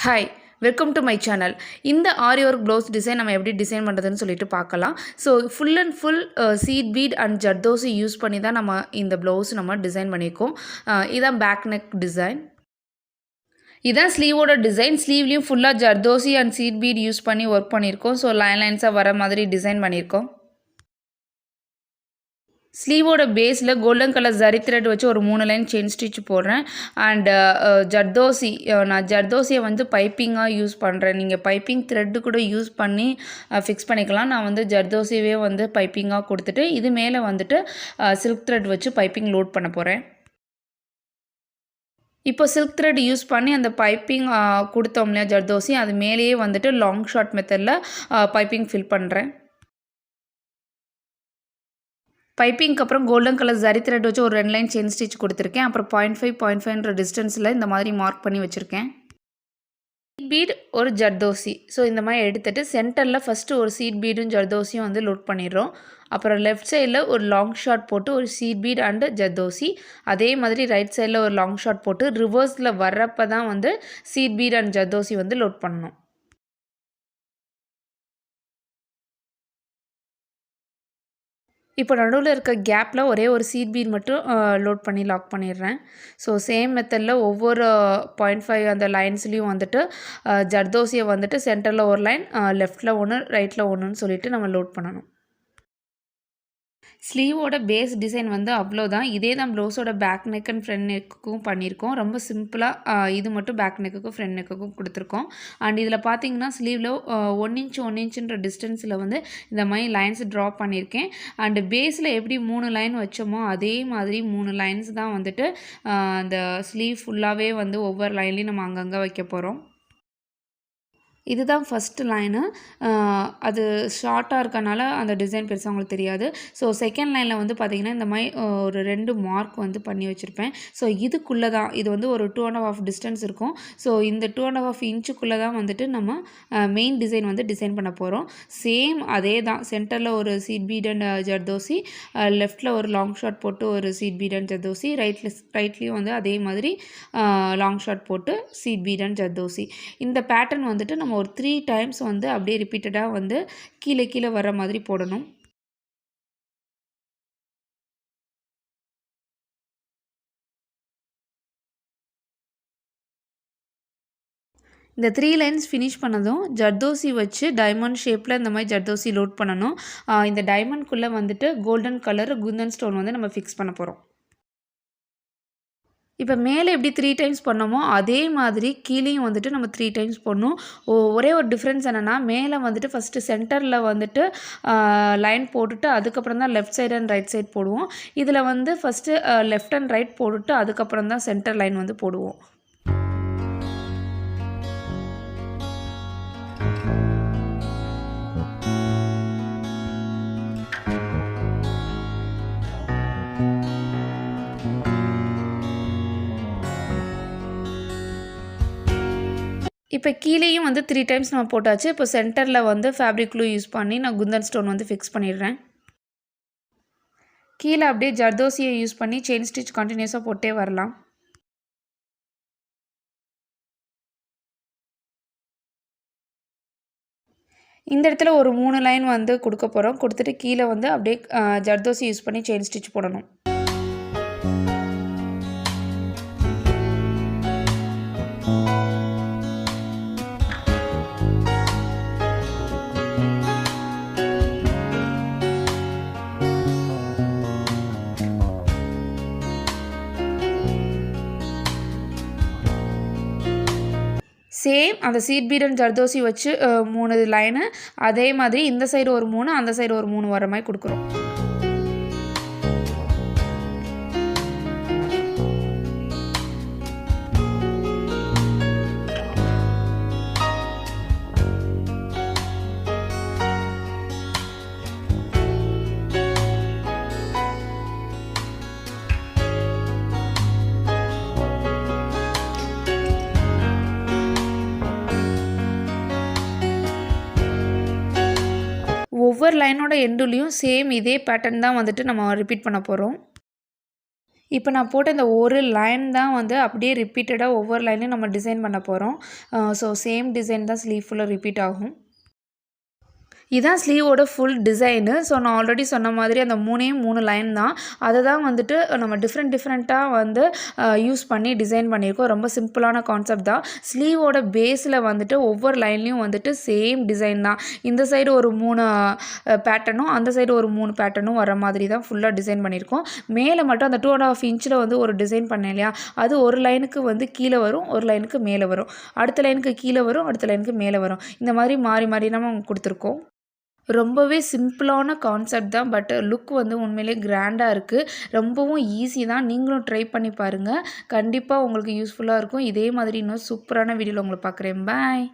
Hi, welcome to my channel. இந்த ஆரி work blouse design நம்ம எப்படி டிசைன் பண்ணுறதுன்னு சொல்லிட்டு பார்க்கலாம். So full and full seed bead and zardozi use பண்ணி தான் நம்ம இந்த ப்ளவுஸ் நம்ம டிசைன் பண்ணியிருக்கோம். இதான் பேக் நெக் டிசைன். இதான் ஸ்லீவோட டிசைன். ஸ்லீவ்லேயும் ஃபுல்லாக zardozi and seed bead use பண்ணி ஒர்க் பண்ணியிருக்கோம். ஸோ லைன்ஸாக வர மாதிரி டிசைன் பண்ணியிருக்கோம். ஸ்லீவோட பேஸில் கோல்டன் கலர் ஜரி த்ரெட் வச்சு ஒரு 3 லைன் செயின் ஸ்டிச் போடுறேன். அண்டு ஜர்தோசி, நான் ஜர்தோசியை வந்து பைப்பிங்காக யூஸ் பண்ணுறேன். நீங்கள் பைப்பிங் த்ரெட்டு கூட யூஸ் பண்ணி ஃபிக்ஸ் பண்ணிக்கலாம். நான் வந்து ஜர்தோசியவே வந்து பைப்பிங்காக கொடுத்துட்டு இது மேலே வந்துட்டு சில்க் த்ரெட் வச்சு பைப்பிங் லோட் பண்ண போகிறேன். இப்போ சில்க் த்ரெட் யூஸ் பண்ணி அந்த பைப்பிங் கொடுத்தோம் இல்லையா ஜர்தோசி, அது மேலேயே வந்துட்டு லாங் ஷார்ட் மெத்தடில் பைப்பிங் ஃபில் பண்ணுறேன். பைப்பிங்க்கு அப்புறம் கோல்டன் கலர் ஜரி த்ரெட் வச்சு ஒரு 2 லைன் செயின் ஸ்டிச் கொடுத்துருக்கேன். அப்புறம் 0.5 டிஸ்டன்ஸில் இந்த மாதிரி மார்க் பண்ணி வச்சுருக்கேன். பீட் ஒரு ஜர்தோசி. ஸோ இந்த மாதிரி எடுத்துகிட்டு சென்டரில் ஃபஸ்ட்டு ஒரு சீட் பீடும் ஜர்தோசியும் வந்து லோட் பண்ணிடுறோம். அப்புறம் லெஃப்ட் சைடில் ஒரு லாங் ஷார்ட் போட்டு ஒரு சீட் பீட் அண்டு ஜர்தோசி, அதே மாதிரி ரைட் சைடில் ஒரு லாங் ஷார்ட் போட்டு ரிவர்ஸில் வர்றப்போ தான் வந்து சீட் பீட் அண்ட் ஜர்தோசி வந்து லோட் பண்ணணும். இப்போ நடுவில் இருக்க கேப்பில் ஒரே ஒரு சீட் பீட் மட்டும் லோட் பண்ணி லாக் பண்ணிடுறேன். ஸோ சேம் மெத்தடில் ஒவ்வொரு 0.5 அந்த லைன்ஸ்லேயும் வந்துட்டு ஜர்தோசியை வந்துட்டு சென்டரில் ஒரு லைன், லெஃப்ட்டில் ஒன்று, ரைட்டில் ஒன்றுன்னு சொல்லிவிட்டு நம்ம லோட் பண்ணணும். ஸ்லீவோட பேஸ் டிசைன் வந்து அவ்வளோதான். இதே தான் ப்ளவுஸோட பேக் நெக் அண்ட் ஃப்ரண்ட் நெக்குக்கும் பண்ணியிருக்கோம். ரொம்ப சிம்பிளாக இது மட்டும் பேக் நெக்குக்கும் ஃப்ரண்ட் நெக்குக்கும் கொடுத்துருக்கோம். அண்ட் இதில் பார்த்தீங்கன்னா ஸ்லீவில் 1 இன்ச் 1 இன்ச்சுன்ற டிஸ்டன்ஸில் வந்து இந்த மாதிரி லைன்ஸ் ட்ரா பண்ணியிருக்கேன். அண்டு பேஸில் எப்படி 3 லைன் வச்சோமோ அதே மாதிரி 3 லைன்ஸ் தான் வந்துட்டு அந்த ஸ்லீவ் ஃபுல்லாகவே வந்து ஒவ்வொரு லைன்லேயும் நம்ம அங்கங்கே வைக்க போகிறோம். இதுதான் ஃபஸ்ட்டு லைனு. அது ஷார்ட்டாக இருக்கனால அந்த டிசைன் பெருசாக உங்களுக்கு தெரியாது. ஸோ செகண்ட் லைனில் வந்து பார்த்திங்கன்னா இந்த மாதிரி ஒரு 2 மார்க் வந்து பண்ணி வச்சுருப்பேன். ஸோ இதுக்குள்ளே தான் இது வந்து ஒரு 2.5 டிஸ்டன்ஸ் இருக்கும். ஸோ இந்த 2.5 இன்ச்சுக்குள்ளே தான் வந்துட்டு நம்ம மெயின் டிசைன் வந்து டிசைன் பண்ண போகிறோம். சேம் அதே தான். சென்டரில் ஒரு சீட் பீட் அண்ட் ஜர்தோசி, லெஃப்ட்டில் ஒரு லாங் ஷார்ட் போட்டு ஒரு சீட் பீட் அண்ட் ஜர்தோசி, ரைட்லேயும் வந்து அதே மாதிரி லாங் ஷார்ட் போட்டு சீட் பீட் அண்ட் ஜர்தோசி. இந்த பேட்டர்ன் வந்துட்டு நம்ம ஒரு 3 டைம்ஸ் வந்து அப்படியே ரிப்பீட்டடாக வந்து கீழே வர மாதிரி போடணும். இந்த 3 லைன்ஸ் ஃபினிஷ் பண்ணதும் ஜர்தோசி வச்சு டைமண்ட் ஷேப்பில் இந்த மாதிரி ஜர்தோசி லோட் பண்ணணும். இந்த டைமண்ட்குள்ளே வந்துட்டு கோல்டன் கலர் குந்தன் ஸ்டோன் வந்து நம்ம ஃபிக்ஸ் பண்ண போகிறோம். இப்போ மேலே எப்படி 3 டைம்ஸ் பண்ணோமோ அதே மாதிரி கீழேயும் வந்துட்டு நம்ம 3 டைம்ஸ் பண்ணணும். ஒரே ஒரு டிஃப்ரென்ஸ் என்னென்னா, மேலே வந்துட்டு ஃபஸ்ட்டு சென்டரில் வந்துட்டு லைன் போட்டுட்டு அதுக்கப்புறம் தான் left side and right side போடுவோம். இதில் வந்து ஃபஸ்ட்டு லெஃப்ட் அண்ட் ரைட் போட்டுட்டு அதுக்கப்புறம் தான் சென்டர் லைன் வந்து போடுவோம். இப்போ கீழேயும் வந்து 3 டைம்ஸ் நம்ம போட்டாச்சு. இப்போ சென்டரில் வந்து ஃபேப்ரிக் க்ளூ யூஸ் பண்ணி நான் குந்தன் ஸ்டோன் வந்து ஃபிக்ஸ் பண்ணிடுறேன். கீழே அப்படியே ஜர்தோசியை யூஸ் பண்ணி செயின் ஸ்டிச் கண்டினியூஸாக போட்டே வரலாம். இந்த இடத்துல ஒரு 3 லைன் வந்து கொடுக்க போகிறோம். கொடுத்துட்டு கீழே வந்து அப்படியே ஜர்தோசி யூஸ் பண்ணி செயின் ஸ்டிச் போடணும். சேம் அந்த சீட் பீட் அண்ட் ஜர்தோசி வச்சு 3 லைனு, அதே மாதிரி இந்த சைடு ஒரு 3, அந்த சைடு ஒரு 3 வர மாதிரி கொடுக்குறோம். ஒவ்வொரு லைனோட எண்டுலேயும் சேம் இதே பேட்டர்ன் தான் வந்துட்டு நம்ம ரிப்பீட் பண்ண போகிறோம். இப்போ நான் போட்ட இந்த ஒரு லைன் தான் வந்து அப்படியே ரிப்பீட்டடாக ஒவ்வொரு லைனையும் நம்ம டிசைன் பண்ண போகிறோம். ஸோ சேம் டிசைன் தான் ஸ்லீவ் ஃபுல்லாக ரிப்பீட் ஆகும். இதான் ஸ்லீவோட ஃபுல் டிசைனு. ஸோ நான் ஆல்ரெடி சொன்ன மாதிரி அந்த 3 லைன் தான். அதை தான் வந்துட்டு நம்ம டிஃப்ரெண்ட்டாக வந்து யூஸ் பண்ணி டிசைன் பண்ணியிருக்கோம். ரொம்ப சிம்பிளான கான்செப்ட் தான். ஸ்லீவோட பேஸில் வந்துட்டு ஒவ்வொரு லைன்லேயும் வந்துட்டு சேம் டிசைன் தான். இந்த சைடு ஒரு 3 பேட்டர்னும் அந்த சைடு ஒரு 3 பேட்டர்னும் வர மாதிரி தான் ஃபுல்லாக டிசைன் பண்ணியிருக்கோம். மேலே மட்டும் அந்த 2.5 இன்ச்சில் வந்து ஒரு டிசைன் பண்ணேன் இல்லையா, அது ஒரு லைனுக்கு வந்து கீழே வரும், ஒரு லைனுக்கு மேலே வரும், அடுத்த லைனுக்கு கீழே வரும், அடுத்த லைனுக்கு மேலே வரும். இந்த மாதிரி மாறி மாறி நம்ம கொடுத்துருக்கோம். ரொம்பவே சிம்பிளான கான்செப்ட் தான். பட் லுக் வந்து உண்மையிலே கிராண்டாக இருக்குது. ரொம்பவும் ஈஸி தான். நீங்களும் ட்ரை பண்ணி பாருங்கள். கண்டிப்பாக உங்களுக்கு யூஸ்ஃபுல்லாக இருக்கும். இதே மாதிரி இன்னும் சூப்பரான வீடியோவில் உங்களை பார்க்குறேன். பாய்.